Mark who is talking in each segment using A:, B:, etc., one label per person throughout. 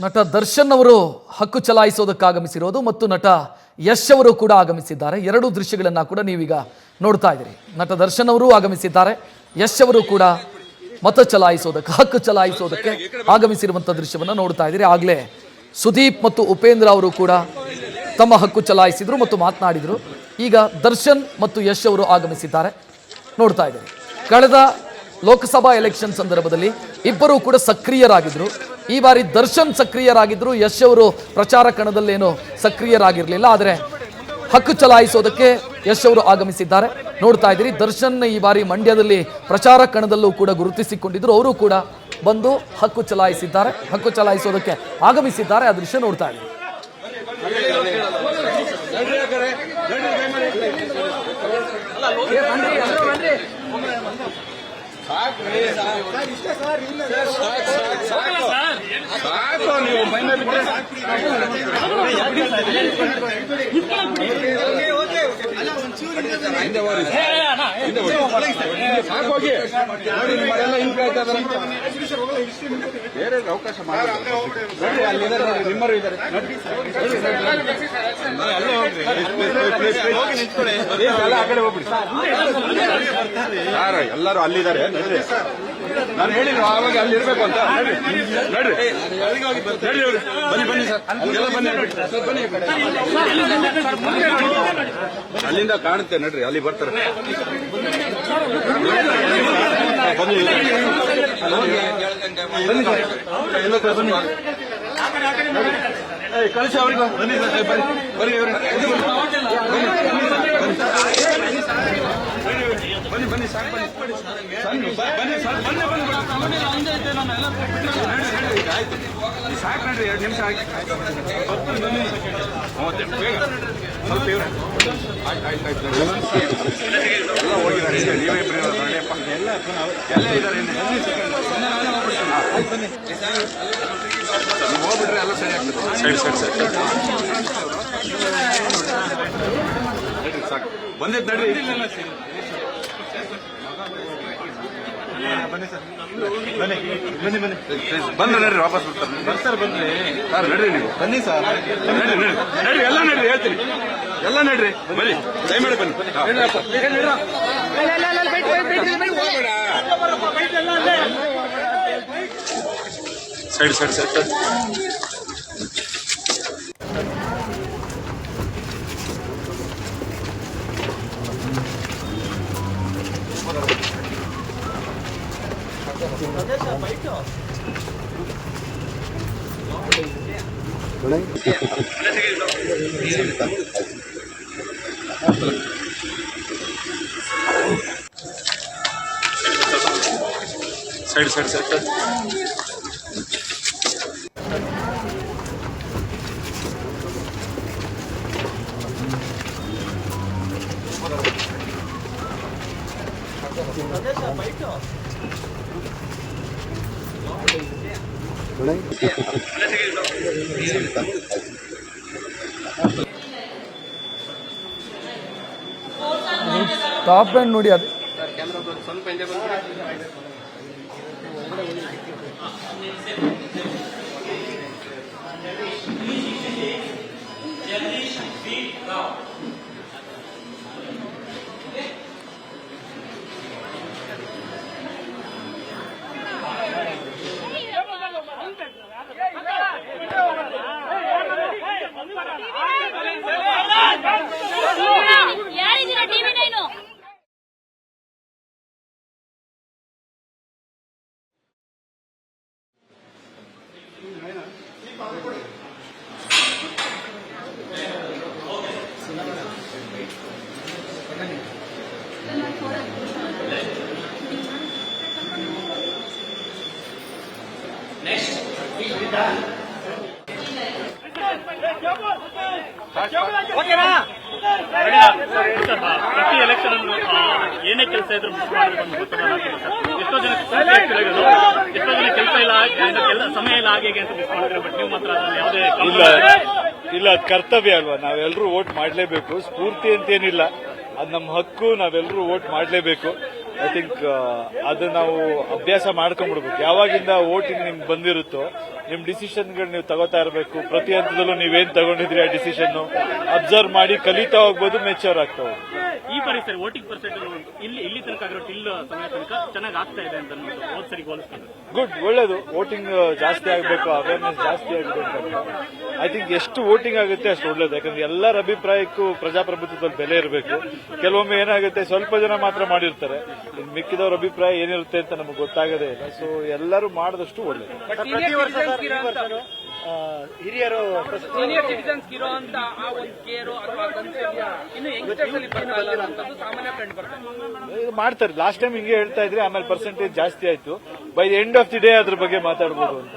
A: ನಟ ದರ್ಶನ್ ಅವರು ಹಕ್ಕು ಚಲಾಯಿಸೋದಕ್ಕಾಗಮಿಸಿರೋದು ಮತ್ತು ನಟ ಯಶ್ ಅವರು ಕೂಡ ಆಗಮಿಸಿದ್ದಾರೆ. ಎರಡೂ ದೃಶ್ಯಗಳನ್ನ ಕೂಡ ನೀವೀಗ ನೋಡ್ತಾ ಇದ್ದೀರಿ. ನಟ ದರ್ಶನ್ ಅವರು ಆಗಮಿಸಿದ್ದಾರೆ, ಯಶ್ ಅವರು ಕೂಡ ಮತ ಚಲಾಯಿಸೋದಕ್ಕೆ ಹಕ್ಕು ಚಲಾಯಿಸೋದಕ್ಕೆ ಆಗಮಿಸಿರುವಂಥ ದೃಶ್ಯವನ್ನು ನೋಡ್ತಾ ಇದ್ದೀರಿ. ಆಗಲೇ ಸುದೀಪ್ ಮತ್ತು ಉಪೇಂದ್ರ ಅವರು ಕೂಡ ತಮ್ಮ ಹಕ್ಕು ಚಲಾಯಿಸಿದ್ರು ಮತ್ತು ಮಾತನಾಡಿದರು. ಈಗ ದರ್ಶನ್ ಮತ್ತು ಯಶ್ ಅವರು ಆಗಮಿಸಿದ್ದಾರೆ, ನೋಡ್ತಾ ಇದ್ದೀರಿ. ಕಳೆದ ಲೋಕಸಭಾ ಎಲೆಕ್ಷನ್ ಸಂದರ್ಭದಲ್ಲಿ ಇಬ್ಬರೂ ಕೂಡ ಸಕ್ರಿಯರಾಗಿದ್ದರು. ಈ ಬಾರಿ ದರ್ಶನ್ ಸಕ್ರಿಯರಾಗಿದ್ದರು, ಯಶ್ ಅವರು ಪ್ರಚಾರ ಕಣದಲ್ಲೇನು ಸಕ್ರಿಯರಾಗಿರಲಿಲ್ಲ. ಆದರೆ ಹಕ್ಕು ಚಲಾಯಿಸೋದಕ್ಕೆ ಯಶ್ ಅವರು ಆಗಮಿಸಿದ್ದಾರೆ, ನೋಡ್ತಾ ಇದ್ದೀರಿ. ದರ್ಶನ್ ಈ ಬಾರಿ ಮಂಡ್ಯದಲ್ಲಿ ಪ್ರಚಾರ ಕಣದಲ್ಲೂ ಕೂಡ ಗುರುತಿಸಿಕೊಂಡಿದ್ರು, ಅವರು ಕೂಡ ಬಂದು ಹಕ್ಕು ಚಲಾಯಿಸಿದ್ದಾರೆ, ಹಕ್ಕು ಚಲಾಯಿಸೋದಕ್ಕೆ ಆಗಮಿಸಿದ್ದಾರೆ. ಆ ದೃಶ್ಯ ನೋಡ್ತಾ ಇದ್ದೀರಿ.
B: ಬೇರೆ ಅವಕಾಶ ಮಾಡಿ ನಿಮ್ಮರು ಇದ್ದಾರೆ, ಆ ಕಡೆ ಹೋಗ್ಬಿಡಿ ಯಾರು ಎಲ್ಲರೂ ಅಲ್ಲಿದ್ದಾರೆ. ನಡ್ರಿ, ನಾನು ಹೇಳಿದ್ರು ಆವಾಗ ಅಲ್ಲಿ ಇರ್ಬೇಕು ಅಂತ. ನಡ್ರಿ ಬನ್ನಿ ಬನ್ನಿ ಸರ್, ಅಲ್ಲಿಗೆಲ್ಲ ಬನ್ನಿ ಸರ್, ಬನ್ನಿ ಅಲ್ಲಿಂದ ಕಾಣುತ್ತೆ. ನಡ್ರಿ ಅಲ್ಲಿ ಬರ್ತಾರೆ, ಬನ್ನಿ ಬನ್ನಿ ಸರ್, ಬನ್ನಿ ಕಳಿಸಿ ಅವ್ರಿಗೆ. ಬನ್ನಿ ಸರ್, ಬನ್ನಿ ಬನ್ನಿ ಬನ್ನಿ ಸಾಕು, ಬನ್ನಿ ಬನ್ನಿ ಸರ್, ಬನ್ನಿ ಬನ್ನಿ ಆಯ್ತು ಸಾಕು. ನಡ್ರಿ 2 ನಿಮಿಷ ಆಗಿ ಬೇಗ ಸ್ವಲ್ಪ ಇವ್ರೆ ಆಯ್ತು ಎಲ್ಲ ಹೋಗಿದ್ದಾರೆ. ನೀವೇ ಎಲ್ಲ ಎಲ್ಲ ಇದ್ದಾರೆ, ನೀವು ಹೋಗ್ಬಿಟ್ರೆ ಎಲ್ಲ ಸರಿ ಆಗ್ತದೆ. ಸರಿ ನಡ್ರಿ ಸಾಕು, ಬಂದಿದ್ದು ನಡ್ರಿ. ಬನ್ನಿ ಸರ್, ಬನ್ನಿ ಬನ್ನಿ ಬನ್ನಿ ಬಂದ್ರೆ ನಡ್ರಿ, ವಾಪಸ್ ಬರ್ತಾರೆ ಬನ್ನಿ ಸರ್. ನಡ್ರಿ ನೀವು ಬನ್ನಿ ಸರ್, ನಡ್ರಿ ನಡ್ರಿ ಎಲ್ಲ ನಡ್ರಿ, ಹೇಳ್ತೀನಿ ಎಲ್ಲ ನಡ್ರಿ, ಬನ್ನಿ ದಯಮಾಡಿ ಬನ್ನಿ. ಸೈಡ್
A: ಟಾಪ್ ಬ್ಯಾಂಡ್ ನೋಡಿ. ಅದು
B: ಸ್ವಲ್ಪ
C: ಪ್ರತಿ ಎಲೆಕ್ಷನ್ ಏನೇ ಕೆಲಸ ಇದ್ರು ಎಷ್ಟೋ ಜನ ಕೆಲಸ ಇಲ್ಲ, ಸಮಯ ಇಲ್ಲ, ಹಾಗೆ ಅಂತ ಮಿಸ್ ಮಾಡಿದ್ರೆ. ಬಟ್ ನೀವು ಮಾತ್ರ ಯಾವುದೇ
D: ಇಲ್ಲ, ಅದು ಕರ್ತವ್ಯ ಅಲ್ವಾ, ನಾವೆಲ್ಲರೂ ವೋಟ್ ಮಾಡಲೇಬೇಕು. ಸ್ಫೂರ್ತಿ ಅಂತೇನಿಲ್ಲ, ಅದು ನಮ್ಮ ಹಕ್ಕು, ನಾವೆಲ್ಲರೂ ವೋಟ್ ಮಾಡಲೇಬೇಕು. ಐ ಥಿಂಕ್ ಅದು ನಾವು ಅಭ್ಯಾಸ ಮಾಡ್ಕೊಂಡ್ಬಿಡ್ಬೇಕು. ಯಾವಾಗಿಂದ ವೋಟಿಂಗ್ ನಿಮ್ಗೆ ಬಂದಿರುತ್ತೋ ನಿಮ್ ಡಿಸಿಷನ್ಗಳು ನೀವು ತಗೋತಾ ಇರಬೇಕು. ಪ್ರತಿ ಹಂತದಲ್ಲೂ ನೀವೇನ್ ತಗೊಂಡಿದ್ರಿ ಆ ಡಿಸಿಷನ್ ಅಬ್ಸರ್ವ್ ಮಾಡಿ ಕಲಿತಾ ಹೋಗ್ಬೋದು, ಮೆಚೂರ್ ಆಗ್ತಾ ಹೋಗ್ಬೋದು.
C: ಈ ಪರಿಸರ ವೋಟಿಂಗ್ ಪರ್ಸೆಂಟ್ ಇಲ್ಲಿ ತನಕ ಆಗಿರೋ ಟಿಲ್ ಸಮಯ ತನಕ ಚೆನ್ನಾಗಿ ಆಗ್ತಾ ಇದೆ ಅಂತ ಹೋದ್ ಸರಿ ಹೋಲಿಸ್ತಾರೆ.
D: ಗುಡ್, ಒಳ್ಳೇದು. ವೋಟಿಂಗ್ ಜಾಸ್ತಿ ಆಗಬೇಕು, ಅವೇರ್ನೆಸ್ ಜಾಸ್ತಿ ಆಗಬೇಕು ಅಂತ. ಐ ಥಿಂಕ್ ಎಷ್ಟು ವೋಟಿಂಗ್ ಆಗುತ್ತೆ ಅಷ್ಟು ಒಳ್ಳೇದು. ಯಾಕಂದ್ರೆ ಎಲ್ಲರ ಅಭಿಪ್ರಾಯಕ್ಕೂ ಪ್ರಜಾಪ್ರಭುತ್ವದಲ್ಲಿ ಬೆಲೆ ಇರಬೇಕು. ಕೆಲವೊಮ್ಮೆ ಏನಾಗುತ್ತೆ, ಸ್ವಲ್ಪ ಜನ ಮಾತ್ರ ಮಾಡಿರ್ತಾರೆ, ಮಿಕ್ಕಿದವ್ರ ಅಭಿಪ್ರಾಯ ಏನಿರುತ್ತೆ ಅಂತ ನಮಗೆ ಗೊತ್ತಾಗದೇ ಇಲ್ಲ. ಸೊ ಎಲ್ಲರೂ ಮಾಡಿದಷ್ಟು ಒಳ್ಳೇದು.
E: ಹಿರಿಯರು ಸೀನಿಯರ್ ಸಿಟಿಜನ್ಸ್ ಇರುವಂತ ಆ ಒಂದು ಕೇರು ಅಥವಾ ಇನ್ನು ಯಂಗ್ಸ್ಟರ್ಸ್ ಅಲ್ಲಿ ಬರುವಂತದ್ದು ಸಾಮಾನ್ಯ ಕಂಡು ಬರ್ತದೆ.
D: ಇದು ಮಾಡ್ತಾರೆ. ಲಾಸ್ಟ್ ಟೈಮ್ ಹಿಂಗೆ ಹೇಳ್ತಾ ಇದ್ರೆ, ಆಮೇಲೆ ಪರ್ಸೆಂಟೇಜ್ ಜಾಸ್ತಿ ಆಯ್ತು. By the end of the day ಅದ್ರ ಬಗ್ಗೆ ಮಾತಾಡಬಹುದು ಅಂತ.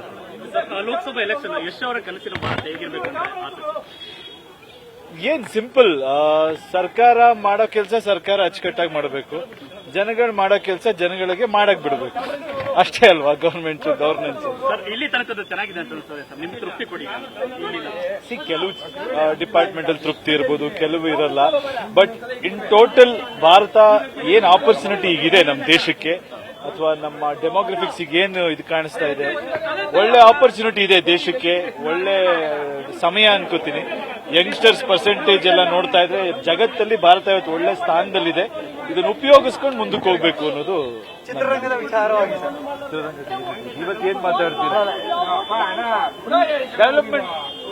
C: ಲೋಕಸಭಾ ಎಲೆಕ್ಷನ್ ಯಶ್ ಅವರ ಕನಸಿನ ಭಾರತ ಹೇಗಿರ್ಬೇಕು ಅಂತ
D: ಏನ್ ಸಿಂಪಲ್, ಸರ್ಕಾರ ಮಾಡೋ ಕೆಲಸ ಸರ್ಕಾರ ಅಚ್ಚುಕಟ್ಟಾಗಿ ಮಾಡಬೇಕು, ಜನಗಳು ಮಾಡೋ ಕೆಲಸ ಜನಗಳಿಗೆ ಮಾಡಕ್ ಬಿಡಬೇಕು. ಅಷ್ಟೇ ಅಲ್ವಾ ಗವರ್ನೆನ್ಸ್.
C: ಸರ್ ಇಲ್ಲಿ ತನಕದ ಚೆನ್ನಾಗಿದೆ ಅಂತ ಅನ್ಸುತ್ತೆ ಸರ್, ನಿಮ್ಗೆ ತೃಪ್ತಿ ಕೊಡಿ.
D: ಕೆಲವು ಡಿಪಾರ್ಟ್ಮೆಂಟ್ ಅಲ್ಲಿ ತೃಪ್ತಿ ಇರ್ಬೋದು, ಕೆಲವು ಇರಲ್ಲ. ಬಟ್ ಇನ್ ಟೋಟಲ್ ಭಾರತ ಏನ್ ಆಪರ್ಚುನಿಟಿ ಈಗಿದೆ ನಮ್ಮ ದೇಶಕ್ಕೆ ಅಥವಾ ನಮ್ಮ ಡೆಮೋಗ್ರಫಿಕ್ಸ್ ಏನು ಇದು ಕಾಣಿಸ್ತಾ ಇದೆ, ಒಳ್ಳೆ ಆಪರ್ಚುನಿಟಿ ಇದೆ ದೇಶಕ್ಕೆ. ಒಳ್ಳೆ ಸಮಯ ಅನ್ಕೋತೀನಿ. ಯಂಗ್ಸ್ಟರ್ಸ್ ಪರ್ಸೆಂಟೇಜ್ ಎಲ್ಲ ನೋಡ್ತಾ ಇದ್ರೆ ಜಗತ್ತಲ್ಲಿ ಭಾರತ ಇವತ್ತು ಒಳ್ಳೆ ಸ್ಥಾನದಲ್ಲಿದೆ. ಇದನ್ನು ಉಪಯೋಗಿಸ್ಕೊಂಡು ಮುಂದಕ್ಕೆ ಹೋಗ್ಬೇಕು ಅನ್ನೋದು
E: ಚಿತ್ರರಂಗದ ವಿಚಾರವಾಗಿ
D: ಇವತ್ತು ಏನ್ ಮಾತಾಡ್ತೀರಾ?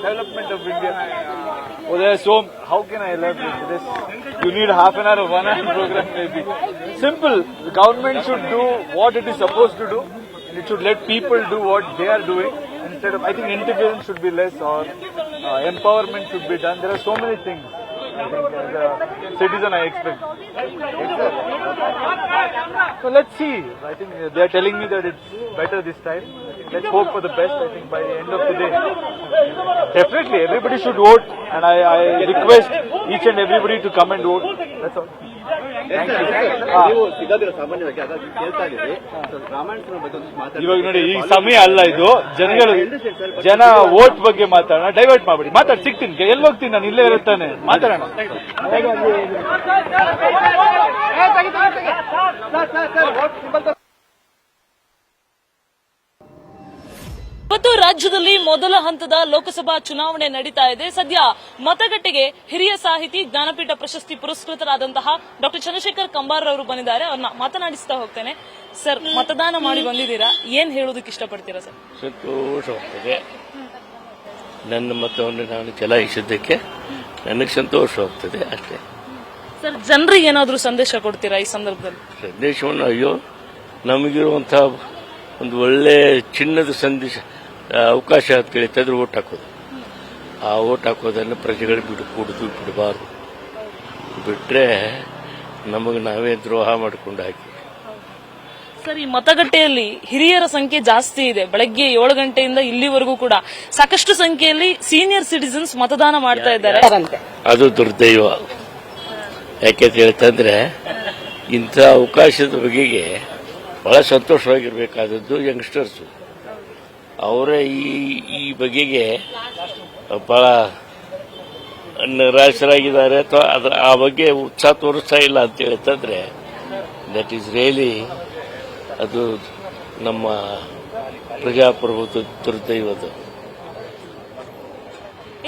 D: Development of India. So how can I elaborate this? You need half an hour or 1 hour program maybe. Simple. The government should do what it is supposed to do, and it should let people do what they are doing. Instead of, I think interference should be less, or empowerment should be done. There are so many things. I think as a citizen I expect. So let's see. I think they are telling me that it's better this time. Let's hope for the best. I think by the end of the day, definitely everybody should vote, and I request each and everybody to come and vote. That's all.
F: ನೀವು ಸಿಗೋದಿಲ್ಲ ಸಾಮಾನ್ಯವಾಗಿ, ಹಾಗಾಗಿ ಕೇಳ್ತಾ ಇದ್ದೀವಿ. ರಾಮಾಯಣದ ಬಗ್ಗೆ ಮಾತಾಡಿ.
D: ಇವಾಗ ನೋಡಿ, ಈ ಸಮಯ ಅಲ್ಲ ಇದು. ಜನ ವೋಟ್ ಬಗ್ಗೆ ಮಾತಾಡೋಣ, ಡೈವರ್ಟ್ ಮಾಡ್ಬಿಡಿ. ಮಾತಾಡಿ, ಸಿಗ್ತೀನಿ. ಎಲ್ಲಿ ಹೋಗ್ತೀನಿ ನಾನು? ಇಲ್ಲೇ ಇರುತ್ತಾನೆ, ಮಾತಾಡೋಣ.
G: ಇವತ್ತು ರಾಜ್ಯದಲ್ಲಿ ಮೊದಲ ಹಂತದ ಲೋಕಸಭಾ ಚುನಾವಣೆ ನಡೀತಾ ಇದೆ. ಸದ್ಯ ಮತಗಟ್ಟೆಗೆ ಹಿರಿಯ ಸಾಹಿತಿ, ಜ್ಞಾನಪೀಠ ಪ್ರಶಸ್ತಿ ಪುರಸ್ಕೃತರಾದಂತಹ ಡಾಕ್ಟರ್ ಚಂದ್ರಶೇಖರ್ ಕಂಬಾರ್ ಅವರು ಬಂದಿದ್ದಾರೆ. ಅವ್ರನ್ನ ಮಾತನಾಡಿಸ್ತಾ ಹೋಗ್ತೇನೆ. ಸರ್, ಮತದಾನ ಮಾಡಿ ಬಂದಿದ್ದೀರಾ, ಏನ್ ಹೇಳೋದಕ್ಕೆ ಇಷ್ಟಪಡ್ತೀರಾ ಸರ್?
H: ಸಂತೋಷವಾಗ್ತದೆ. ನನ್ನ ಮತವನ್ನು ನಾನು ಚಲಾಯಿಸಿದ್ದಕ್ಕೆ ನನಗೆ ಸಂತೋಷವಾಗ್ತದೆ ಅಷ್ಟೇ.
G: ಸರ್, ಜನರಿಗೆ ಏನಾದರೂ ಸಂದೇಶ ಕೊಡ್ತೀರಾ ಈ ಸಂದರ್ಭದಲ್ಲಿ?
H: ಸಂದೇಶವನ್ನು, ಅಯ್ಯೋ ನಮಗಿರುವಂತಹ ಒಂದು ಒಳ್ಳೆ ಚಿನ್ನದ ಸಂದೇಶ ಅವಕಾಶ ಅಂತ ಕೇಳಿದ್ರೆ ಓಟ್ ಹಾಕೋದು. ಆ ಓಟ್ ಹಾಕೋದನ್ನು ಪ್ರಜೆಗಳು ಬಿಡಬಾರ್ದು. ಬಿಟ್ರೆ ನಮಗೆ ನಾವೇ ದ್ರೋಹ ಮಾಡಿಕೊಂಡು ಹಾಕಿ.
G: ಸರ್, ಈ ಮತಗಟ್ಟೆಯಲ್ಲಿ ಹಿರಿಯರ ಸಂಖ್ಯೆ ಜಾಸ್ತಿ ಇದೆ. ಬೆಳಗ್ಗೆ 7 ಗಂಟೆಯಿಂದ ಇಲ್ಲಿವರೆಗೂ ಕೂಡ ಸಾಕಷ್ಟು ಸಂಖ್ಯೆಯಲ್ಲಿ ಸೀನಿಯರ್ ಸಿಟಿಸನ್ಸ್ ಮತದಾನ ಮಾಡ್ತಾ ಇದ್ದಾರೆ.
H: ಅದು ದುರ್ದೈವ. ಯಾಕೆ ಹೇಳ್ತಂದ್ರೆ, ಇಂಥ ಅವಕಾಶದ ಬಗೆಗೆ ಬಹಳ ಸಂತೋಷವಾಗಿರ್ಬೇಕಾದದ್ದು ಯಂಗ್ಸ್ಟರ್ಸು. ಅವರೇ ಈ ಬಗೆಗೆ ಬಹಳ ನಿರಾಶರಾಗಿದ್ದಾರೆ ಅಥವಾ ಆ ಬಗ್ಗೆ ಉತ್ಸಾಹ ತೋರಿಸ್ತಾ ಇಲ್ಲ ಅಂತ ಹೇಳ್ತಂದ್ರೆ, ದಟ್ ಈಸ್ ರಿಯಲಿ ಅದು ನಮ್ಮ ಪ್ರಜಾಪ್ರಭುತ್ವ ದುರ್ದೈವದು.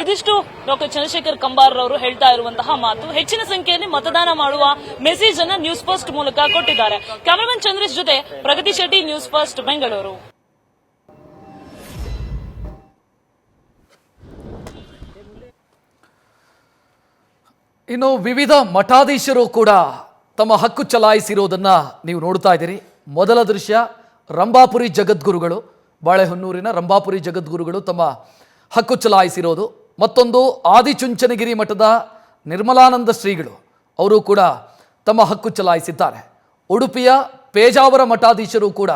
G: ಇದಿಷ್ಟು ಡಾಕ್ಟರ್ ಚಂದ್ರಶೇಖರ್ ಕಂಬಾರ್ ಅವರು ಹೇಳ್ತಾ ಇರುವಂತಹ ಮಾತು. ಹೆಚ್ಚಿನ ಸಂಖ್ಯೆಯಲ್ಲಿ ಮತದಾನ ಮಾಡುವ ಮೆಸೇಜ್ ಅನ್ನು ನ್ಯೂಸ್ ಫಸ್ಟ್ ಮೂಲಕ ಕೊಟ್ಟಿದ್ದಾರೆ. ಕ್ಯಾಮರಾಮನ್ ಚಂದ್ರೇಶ್ ಜೊತೆ ಪ್ರಗತಿ ಶೆಟ್ಟಿ, ನ್ಯೂಸ್ ಫಸ್ಟ್, ಬೆಂಗಳೂರು.
A: ಇನ್ನು ವಿವಿಧ ಮಠಾಧೀಶರು ಕೂಡ ತಮ್ಮ ಹಕ್ಕು ಚಲಾಯಿಸಿರೋದನ್ನ ನೀವು ನೋಡ್ತಾ ಇದ್ದೀರಿ. ಮೊದಲ ದೃಶ್ಯ ರಂಭಾಪುರಿ ಜಗದ್ಗುರುಗಳು, ಬಾಳೆಹೊನ್ನೂರಿನ ರಂಭಾಪುರಿ ಜಗದ್ಗುರುಗಳು ತಮ್ಮ ಹಕ್ಕು ಚಲಾಯಿಸಿರೋದು. ಮತ್ತೊಂದು ಆದಿಚುಂಚನಗಿರಿ ಮಠದ ನಿರ್ಮಲಾನಂದ ಶ್ರೀಗಳು, ಅವರು ಕೂಡ ತಮ್ಮ ಹಕ್ಕು ಚಲಾಯಿಸಿದ್ದಾರೆ. ಉಡುಪಿಯ ಪೇಜಾವರ ಮಠಾಧೀಶರು ಕೂಡ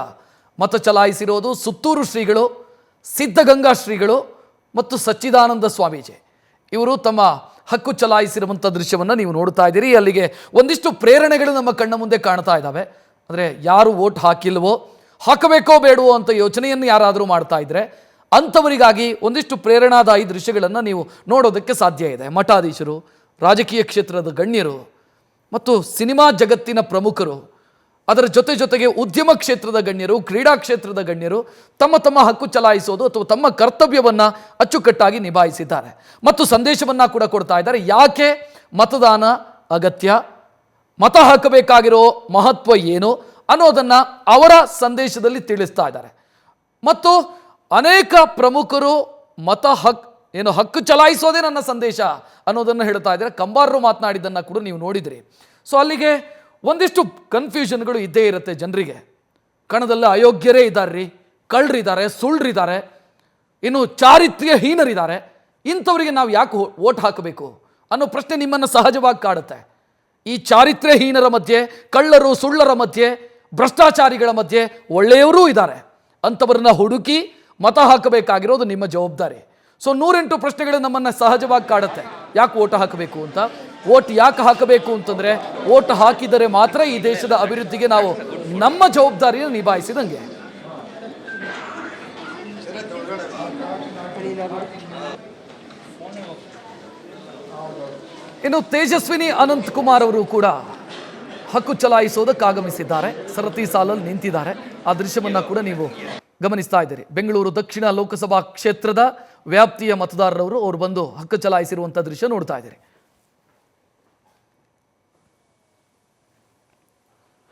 A: ಮತ ಚಲಾಯಿಸಿರೋದು. ಸುತ್ತೂರು ಶ್ರೀಗಳು, ಸಿದ್ಧಗಂಗಾ ಶ್ರೀಗಳು ಮತ್ತು ಸಚ್ಚಿದಾನಂದ ಸ್ವಾಮೀಜಿ ಇವರು ತಮ್ಮ ಹಕ್ಕು ಚಲಾಯಿಸಿರುವಂಥ ದೃಶ್ಯವನ್ನು ನೀವು ನೋಡ್ತಾ ಇದ್ದೀರಿ. ಅಲ್ಲಿಗೆ ಒಂದಿಷ್ಟು ಪ್ರೇರಣೆಗಳು ನಮ್ಮ ಕಣ್ಣ ಮುಂದೆ ಕಾಣ್ತಾ ಇದ್ದಾವೆ. ಅಂದರೆ ಯಾರು ವೋಟ್ ಹಾಕಿಲ್ವೋ, ಹಾಕಬೇಕೋ ಬೇಡವೋ ಅಂತ ಯೋಚನೆಯನ್ನು ಯಾರಾದರೂ ಮಾಡ್ತಾ ಇದ್ರೆ ಅಂಥವರಿಗಾಗಿ ಒಂದಿಷ್ಟು ಪ್ರೇರಣಾದಾಯಿ ದೃಶ್ಯಗಳನ್ನು ನೀವು ನೋಡೋದಕ್ಕೆ ಸಾಧ್ಯ ಇದೆ. ಮಠಾಧೀಶರು, ರಾಜಕೀಯ ಕ್ಷೇತ್ರದ ಗಣ್ಯರು ಮತ್ತು ಸಿನಿಮಾ ಜಗತ್ತಿನ ಪ್ರಮುಖರು ಅದರ ಜೊತೆಗೆ ಉದ್ಯಮ ಕ್ಷೇತ್ರದ ಗಣ್ಯರು, ಕ್ರೀಡಾ ಕ್ಷೇತ್ರದ ಗಣ್ಯರು ತಮ್ಮ ತಮ್ಮ ಹಕ್ಕು ಚಲಾಯಿಸೋದು ಅಥವಾ ತಮ್ಮ ಕರ್ತವ್ಯವನ್ನ ಅಚ್ಚುಕಟ್ಟಾಗಿ ನಿಭಾಯಿಸಿದ್ದಾರೆ ಮತ್ತು ಸಂದೇಶವನ್ನ ಕೂಡ ಕೊಡ್ತಾ ಇದ್ದಾರೆ. ಯಾಕೆ ಮತದಾನ ಅಗತ್ಯ, ಮತ ಹಾಕಬೇಕಾಗಿರೋ ಮಹತ್ವ ಏನು ಅನ್ನೋದನ್ನ ಅವರ ಸಂದೇಶದಲ್ಲಿ ತಿಳಿಸ್ತಾ ಇದ್ದಾರೆ. ಮತ್ತು ಅನೇಕ ಪ್ರಮುಖರು ಹಕ್ಕು ಚಲಾಯಿಸೋದೇ ನನ್ನ ಸಂದೇಶ ಅನ್ನೋದನ್ನು ಹೇಳ್ತಾ ಇದ್ದಾರೆ. ಕಂಬಾರರು ಮಾತನಾಡಿದ್ದನ್ನು ಕೂಡ ನೀವು ನೋಡಿದ್ರಿ. ಸೊ ಅಲ್ಲಿಗೆ ಒಂದಿಷ್ಟು ಕನ್ಫ್ಯೂಷನ್ಗಳು ಇದ್ದೇ ಇರುತ್ತೆ ಜನರಿಗೆ. ಕಣದಲ್ಲಿ ಅಯೋಗ್ಯರೇ ಇದ್ದಾರೆ, ಕಳ್ಳರಿದ್ದಾರೆ, ಸುಳ್ಳರಿದ್ದಾರೆ, ಇನ್ನು ಚಾರಿತ್ರ್ಯಹೀನರಿದ್ದಾರೆ. ಇಂಥವರಿಗೆ ನಾವು ಯಾಕೆ ವೋಟ್ ಹಾಕಬೇಕು ಅನ್ನೋ ಪ್ರಶ್ನೆ ನಿಮ್ಮನ್ನು ಸಹಜವಾಗಿ ಕಾಡುತ್ತೆ. ಈ ಚಾರಿತ್ರ್ಯಹೀನರ ಮಧ್ಯೆ, ಕಳ್ಳರು ಸುಳ್ಳರ ಮಧ್ಯೆ, ಭ್ರಷ್ಟಾಚಾರಿಗಳ ಮಧ್ಯೆ ಒಳ್ಳೆಯವರೂ ಇದ್ದಾರೆ. ಅಂಥವ್ರನ್ನ ಹುಡುಕಿ ಮತ ಹಾಕಬೇಕಾಗಿರೋದು ನಿಮ್ಮ ಜವಾಬ್ದಾರಿ. ಸೊ 108 ಪ್ರಶ್ನೆಗಳು ನಮ್ಮನ್ನು ಸಹಜವಾಗಿ ಕಾಡುತ್ತೆ. ಯಾಕೆ ವೋಟ್ ಹಾಕಬೇಕು ಅಂತ. ವೋಟ್ ಯಾಕೆ ಹಾಕಬೇಕು ಅಂತಂದರೆ, ವೋಟ್ ಹಾಕಿದರೆ ಮಾತ್ರ ಈ ದೇಶದ ಅಭಿವೃದ್ಧಿಗೆ ನಾವು ನಮ್ಮ ಜವಾಬ್ದಾರಿಯನ್ನು ನಿಭಾಯಿಸಿದಂಗೆ. ಇನ್ನು ತೇಜಸ್ವಿನಿ ಅನಂತಕುಮಾರ್ ಅವರು ಕೂಡ ಹಕ್ಕು ಚಲಾಯಿಸೋದಕ್ಕೆ ಆಗಮಿಸಿದ್ದಾರೆ. ಸರತಿ ಸಾಲಲ್ಲಿ ನಿಂತಿದ್ದಾರೆ. ಆ ದೃಶ್ಯವನ್ನ ಕೂಡ ನೀವು ಗಮನಿಸ್ತಾ ಇದ್ದೀರಿ. ಬೆಂಗಳೂರು ದಕ್ಷಿಣ ಲೋಕಸಭಾ ಕ್ಷೇತ್ರದ ವ್ಯಾಪ್ತಿಯ ಮತದಾರರವರು ಅವರು ಬಂದು ಹಕ್ಕು ಚಲಾಯಿಸಿರುವಂಥ ದೃಶ್ಯ ನೋಡ್ತಾ ಇದ್ದೀರಿ.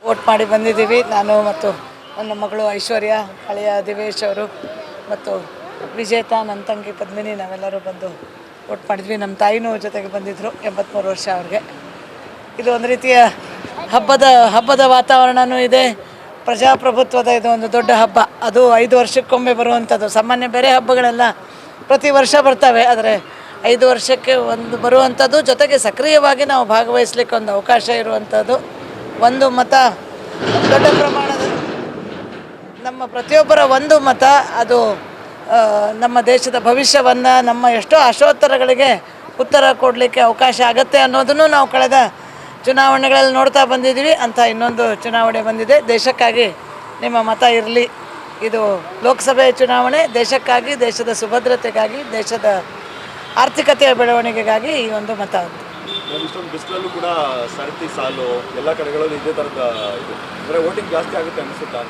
I: ವೋಟ್ ಮಾಡಿ ಬಂದಿದ್ದೀವಿ. ನಾನು ಮತ್ತು ನನ್ನ ಮಗಳು ಐಶ್ವರ್ಯ, ಹಳೆಯ ದಿವೇಶ್ ಅವರು ಮತ್ತು ವಿಜೇತಾ, ನನ್ನ ತಂಗಿ ಪದ್ಮಿನಿ, ನಾವೆಲ್ಲರೂ ಬಂದು ವೋಟ್ ಮಾಡಿದ್ವಿ. ನಮ್ಮ ತಾಯಿನೂ ಜೊತೆಗೆ ಬಂದಿದ್ದರು, 83 ವರ್ಷ ಅವ್ರಿಗೆ. ಇದು ಒಂದು ರೀತಿಯ ಹಬ್ಬದ ವಾತಾವರಣವೂ ಇದೆ. ಪ್ರಜಾಪ್ರಭುತ್ವದ ಇದು ಒಂದು ದೊಡ್ಡ ಹಬ್ಬ. ಅದು 5 ವರ್ಷಕ್ಕೊಮ್ಮೆ ಬರುವಂಥದ್ದು. ಸಾಮಾನ್ಯ ಬೇರೆ ಹಬ್ಬಗಳೆಲ್ಲ ಪ್ರತಿ ವರ್ಷ ಬರ್ತವೆ, ಆದರೆ 5 ವರ್ಷಕ್ಕೆ ಒಂದು ಬರುವಂಥದ್ದು. ಜೊತೆಗೆ ಸಕ್ರಿಯವಾಗಿ ನಾವು ಭಾಗವಹಿಸಲಿಕ್ಕೆ ಒಂದು ಅವಕಾಶ ಇರುವಂಥದ್ದು. ಒಂದು ಮತ ದೊಡ್ಡ ಪ್ರಮಾಣದ, ನಮ್ಮ ಪ್ರತಿಯೊಬ್ಬರ ಒಂದು ಮತ ಅದು ನಮ್ಮ ದೇಶದ ಭವಿಷ್ಯವನ್ನು, ನಮ್ಮ ಎಷ್ಟೋ ಆಶೋತ್ತರಗಳಿಗೆ ಉತ್ತರ ಕೊಡಲಿಕ್ಕೆ ಅವಕಾಶ ಆಗತ್ತೆ ಅನ್ನೋದನ್ನು ನಾವು ಕಳೆದ ಚುನಾವಣೆಗಳಲ್ಲಿ ನೋಡ್ತಾ ಬಂದಿದ್ದೀವಿ. ಅಂತ ಇನ್ನೊಂದು ಚುನಾವಣೆ ಬಂದಿದೆ. ದೇಶಕ್ಕಾಗಿ ನಿಮ್ಮ ಮತ ಇರಲಿ. ಇದು ಲೋಕಸಭೆ ಚುನಾವಣೆ. ದೇಶಕ್ಕಾಗಿ, ದೇಶದ ಸುಭದ್ರತೆಗಾಗಿ, ದೇಶದ ಆರ್ಥಿಕತೆಯ ಬೆಳವಣಿಗೆಗಾಗಿ ಈ ಒಂದು ಮತ.
F: ಇಷ್ಟೊಂದು ಬಿಸಿಲಲ್ಲೂ ಕೂಡ ಸರತಿ ಸಾಲು ಎಲ್ಲ ಕಡೆಗಳಲ್ಲೂ ಇದೇ ಥರದ ಇದು ಅಂದರೆ ವೋಟಿಂಗ್ ಜಾಸ್ತಿ ಆಗುತ್ತೆ ಅನಿಸುತ್ತಾ?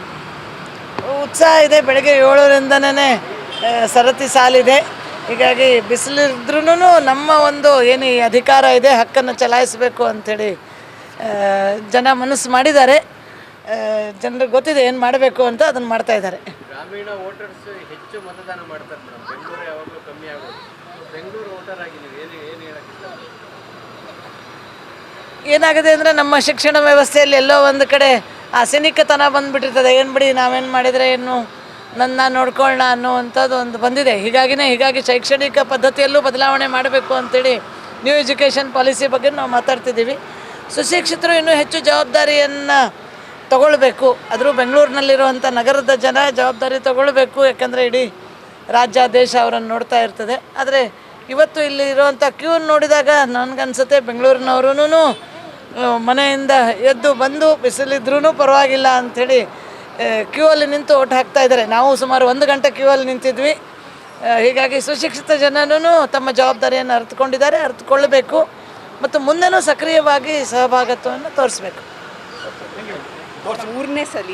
I: ಉತ್ಸಾಹ ಇದೆ. ಬೆಳಗ್ಗೆ 7ರಿಂದನೇ ಸರತಿ ಸಾಲಿದೆ. ಹೀಗಾಗಿ ಬಿಸಿಲಿದ್ರೂ ನಮ್ಮ ಒಂದು ಏನು ಈ ಅಧಿಕಾರ ಇದೆ, ಹಕ್ಕನ್ನು ಚಲಾಯಿಸಬೇಕು ಅಂಥೇಳಿ ಜನ ಮನಸ್ಸು ಮಾಡಿದ್ದಾರೆ. ಜನರಿಗೆ ಗೊತ್ತಿದೆ ಏನು ಮಾಡಬೇಕು ಅಂತ, ಅದನ್ನು ಮಾಡ್ತಾ ಇದ್ದಾರೆ.
E: ಗ್ರಾಮೀಣ ವೋಟರ್ಸ್ ಹೆಚ್ಚು ಮತದಾನ ಮಾಡ್ತಾರೆ ಮೇಡಮ್. ಬೆಂಗಳೂರು ಯಾವಾಗಲೂ ಕಮ್ಮಿ ಆಗೋದು. ಬೆಂಗಳೂರು ವೋಟರ್ ಆಗಿ ನೀವು ಏನು ಹೇಳಕ್ಕೆ
I: ಏನಾಗಿದೆ ಅಂದರೆ, ನಮ್ಮ ಶಿಕ್ಷಣ ವ್ಯವಸ್ಥೆಯಲ್ಲಿ ಎಲ್ಲೋ ಒಂದು ಕಡೆ ಆ ಸಿನಿಕತನ ಬಂದುಬಿಟ್ಟಿರ್ತದೆ. ಏನು ಬಿಡಿ, ನಾವೇನು ಮಾಡಿದರೆ ಏನು ನನ್ನ ನೋಡ್ಕೊಳ್ಳೋಣ ಅನ್ನುವಂಥದ್ದು ಒಂದು ಬಂದಿದೆ. ಹೀಗಾಗಿ ಶೈಕ್ಷಣಿಕ ಪದ್ಧತಿಯಲ್ಲೂ ಬದಲಾವಣೆ ಮಾಡಬೇಕು ಅಂತೇಳಿ ನ್ಯೂ ಎಜುಕೇಷನ್ ಪಾಲಿಸಿ ಬಗ್ಗೆ ನಾವು ಮಾತಾಡ್ತಿದ್ದೀವಿ. ಸುಶಿಕ್ಷಿತರು ಇನ್ನೂ ಹೆಚ್ಚು ಜವಾಬ್ದಾರಿಯನ್ನು ತಗೊಳ್ಬೇಕು. ಆದರೂ ಬೆಂಗಳೂರಿನಲ್ಲಿರುವಂಥ ನಗರದ ಜನ ಜವಾಬ್ದಾರಿ ತಗೊಳ್ಬೇಕು. ಯಾಕಂದರೆ ಇಡೀ ರಾಜ್ಯ, ದೇಶ ಅವರನ್ನು ನೋಡ್ತಾ ಇರ್ತದೆ. ಆದರೆ ಇವತ್ತು ಇಲ್ಲಿ ಇರುವಂಥ ಕ್ಯೂ ನೋಡಿದಾಗ ನನಗನ್ಸುತ್ತೆ ಬೆಂಗಳೂರಿನವ್ರೂ ಮನೆಯಿಂದ ಎದ್ದು ಬಂದು ಬಿಸಿಲಿದ್ರೂ ಪರವಾಗಿಲ್ಲ ಅಂಥೇಳಿ ಕ್ಯೂ ಅಲ್ಲಿ ನಿಂತು ಓಟ್ ಹಾಕ್ತಾ ಇದ್ದಾರೆ. ನಾವು ಸುಮಾರು 1 ಗಂಟೆ ಕ್ಯೂ ಅಲ್ಲಿ ನಿಂತಿದ್ವಿ. ಹೀಗಾಗಿ ಸುಶಿಕ್ಷಿತ ಜನನೂ ತಮ್ಮ ಜವಾಬ್ದಾರಿಯನ್ನು ಅರ್ಥಕೊಳ್ಳಬೇಕು ಮತ್ತು ಮುಂದೆನೂ ಸಕ್ರಿಯವಾಗಿ ಸಹಭಾಗಿತ್ವವನ್ನು ತೋರಿಸಬೇಕು.
J: 3ನೇ ಸಲ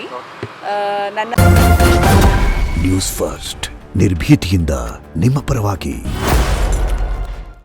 K: ನ್ಯೂಸ್ ಫಸ್ಟ್ ನಿರ್ಭೀತಿಯಿಂದ ನಿಮ್ಮ ಪರವಾಗಿ.